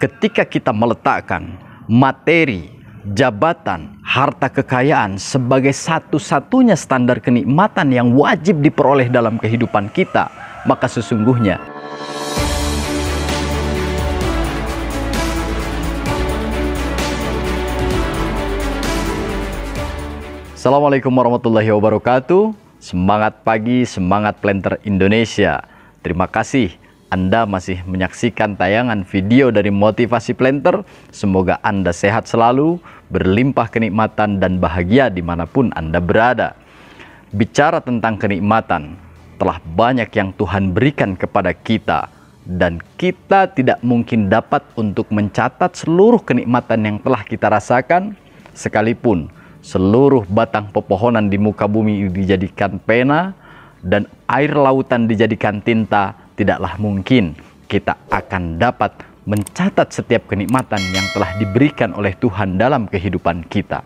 ketika kita meletakkan materi, jabatan, harta kekayaan sebagai satu-satunya standar kenikmatan yang wajib diperoleh dalam kehidupan kita, maka sesungguhnya Assalamualaikum warahmatullahi wabarakatuh. Semangat pagi, semangat planter Indonesia. Terima kasih Anda masih menyaksikan tayangan video dari Motivasi Planter. Semoga Anda sehat selalu, berlimpah kenikmatan dan bahagia dimanapun Anda berada. Bicara tentang kenikmatan, telah banyak yang Tuhan berikan kepada kita, dan kita tidak mungkin dapat untuk mencatat seluruh kenikmatan yang telah kita rasakan, sekalipun seluruh batang pepohonan di muka bumi dijadikan pena dan air lautan dijadikan tinta, tidaklah mungkin kita akan dapat mencatat setiap kenikmatan yang telah diberikan oleh Tuhan dalam kehidupan kita.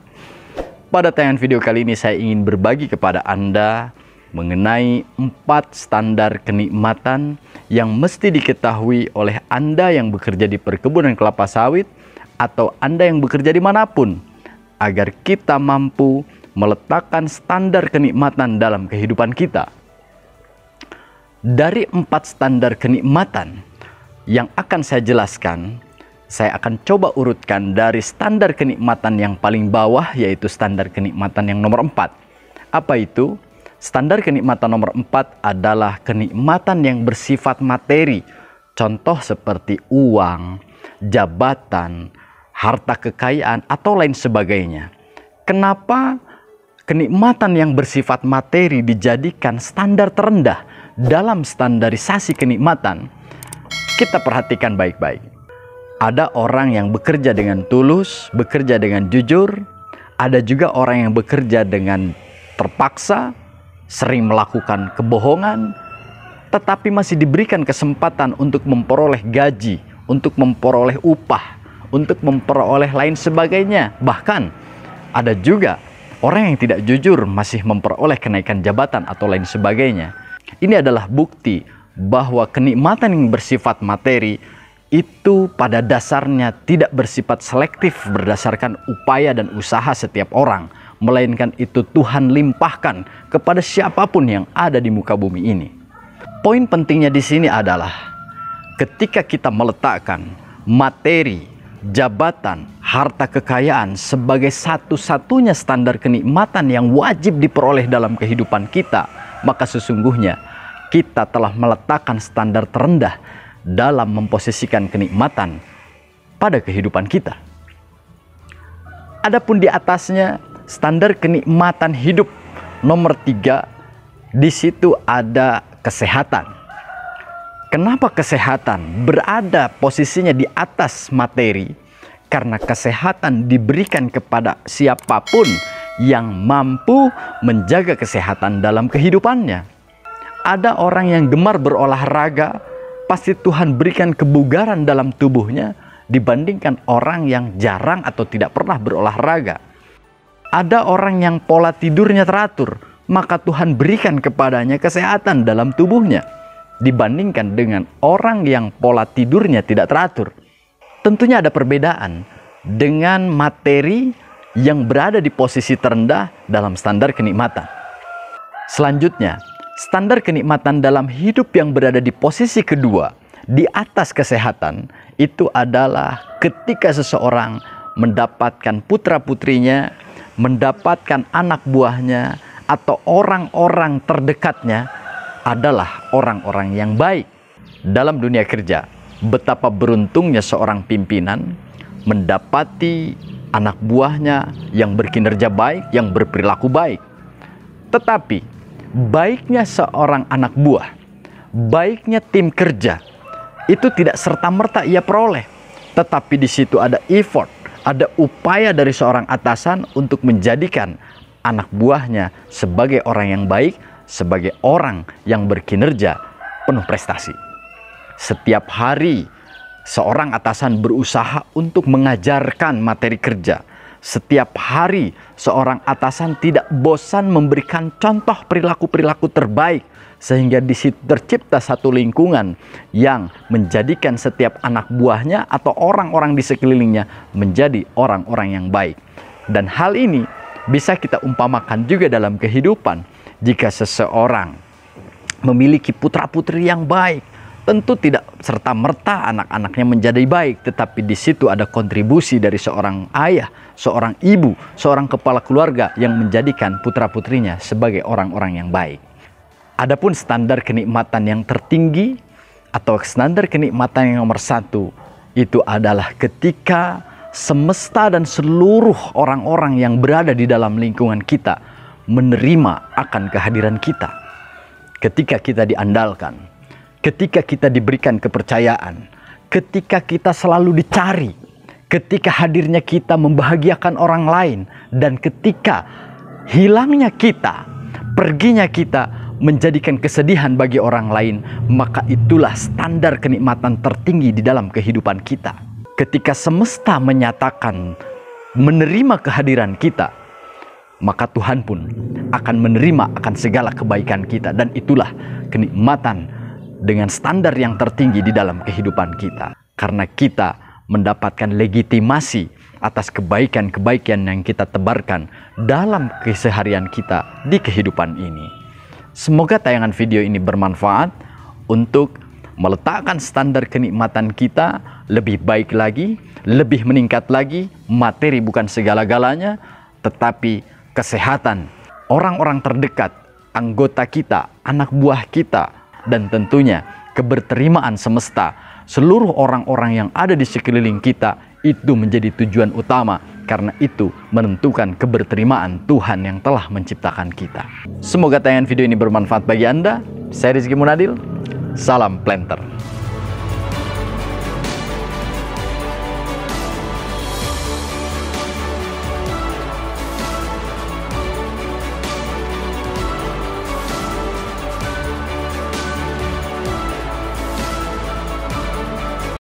Pada tayangan video kali ini saya ingin berbagi kepada Anda mengenai 4 standar kenikmatan yang mesti diketahui oleh Anda yang bekerja di perkebunan kelapa sawit atau Anda yang bekerja dimanapun, agar kita mampu meletakkan standar kenikmatan dalam kehidupan kita. Dari 4 standar kenikmatan yang akan saya jelaskan, saya akan coba urutkan dari standar kenikmatan yang paling bawah, yaitu standar kenikmatan yang nomor 4. Apa itu? Standar kenikmatan nomor 4 adalah kenikmatan yang bersifat materi. Contoh seperti uang, jabatan, harta kekayaan, atau lain sebagainya. Kenapa kenikmatan yang bersifat materi dijadikan standar terendah dalam standarisasi kenikmatan? Kita perhatikan baik-baik. Ada orang yang bekerja dengan tulus, bekerja dengan jujur. Ada juga orang yang bekerja dengan terpaksa, sering melakukan kebohongan, tetapi masih diberikan kesempatan untuk memperoleh gaji, untuk memperoleh upah, untuk memperoleh lain sebagainya. Bahkan ada juga orang yang tidak jujur masih memperoleh kenaikan jabatan atau lain sebagainya. Ini adalah bukti bahwa kenikmatan yang bersifat materi itu pada dasarnya tidak bersifat selektif berdasarkan upaya dan usaha setiap orang, melainkan itu Tuhan limpahkan kepada siapapun yang ada di muka bumi ini. Poin pentingnya di sini adalah ketika kita meletakkan materi, jabatan, harta kekayaan sebagai satu-satunya standar kenikmatan yang wajib diperoleh dalam kehidupan kita, maka sesungguhnya kita telah meletakkan standar terendah dalam memposisikan kenikmatan pada kehidupan kita. Adapun di atasnya, standar kenikmatan hidup nomor 3, di situ ada kesehatan. Kenapa kesehatan berada posisinya di atas materi? Karena kesehatan diberikan kepada siapapun yang mampu menjaga kesehatan dalam kehidupannya. Ada orang yang gemar berolahraga, pasti Tuhan berikan kebugaran dalam tubuhnya dibandingkan orang yang jarang atau tidak pernah berolahraga. Ada orang yang pola tidurnya teratur, maka Tuhan berikan kepadanya kesehatan dalam tubuhnya dibandingkan dengan orang yang pola tidurnya tidak teratur. Tentunya ada perbedaan dengan materi yang berada di posisi terendah dalam standar kenikmatan. Selanjutnya, standar kenikmatan dalam hidup yang berada di posisi kedua di atas kesehatan itu adalah ketika seseorang mendapatkan putra-putrinya, mendapatkan anak buahnya, atau orang-orang terdekatnya adalah orang-orang yang baik. Dalam dunia kerja, betapa beruntungnya seorang pimpinan mendapati anak buahnya yang berkinerja baik, yang berperilaku baik. Tetapi baiknya seorang anak buah, baiknya tim kerja, itu tidak serta-merta ia peroleh. Tetapi di situ ada effort, ada upaya dari seorang atasan untuk menjadikan anak buahnya sebagai orang yang baik, sebagai orang yang berkinerja penuh prestasi. Setiap hari seorang atasan berusaha untuk mengajarkan materi kerja. Setiap hari seorang atasan tidak bosan memberikan contoh perilaku-perilaku terbaik, sehingga di situ tercipta satu lingkungan yang menjadikan setiap anak buahnya atau orang-orang di sekelilingnya menjadi orang-orang yang baik. Dan hal ini bisa kita umpamakan juga dalam kehidupan. Jika seseorang memiliki putra-putri yang baik, tentu tidak serta-merta anak-anaknya menjadi baik, tetapi di situ ada kontribusi dari seorang ayah, seorang ibu, seorang kepala keluarga yang menjadikan putra-putrinya sebagai orang-orang yang baik. Adapun standar kenikmatan yang tertinggi atau standar kenikmatan yang nomor satu, itu adalah ketika semesta dan seluruh orang-orang yang berada di dalam lingkungan kita menerima akan kehadiran kita. Ketika kita diandalkan, ketika kita diberikan kepercayaan, ketika kita selalu dicari, ketika hadirnya kita membahagiakan orang lain, dan ketika hilangnya kita, perginya kita menjadikan kesedihan bagi orang lain, maka itulah standar kenikmatan tertinggi di dalam kehidupan kita. Ketika semesta menyatakan menerima kehadiran kita, maka Tuhan pun akan menerima akan segala kebaikan kita, dan itulah kenikmatan dengan standar yang tertinggi di dalam kehidupan kita. Karena kita mendapatkan legitimasi atas kebaikan-kebaikan yang kita tebarkan dalam keseharian kita di kehidupan ini. Semoga tayangan video ini bermanfaat untuk meletakkan standar kenikmatan kita lebih baik lagi, lebih meningkat lagi. Materi bukan segala-galanya, tetapi kesehatan orang-orang terdekat, anggota kita, anak buah kita, dan tentunya keberterimaan semesta, seluruh orang-orang yang ada di sekeliling kita, itu menjadi tujuan utama. Karena itu menentukan keberterimaan Tuhan yang telah menciptakan kita. Semoga tayangan video ini bermanfaat bagi Anda. Saya Rizky Munadil, salam planter.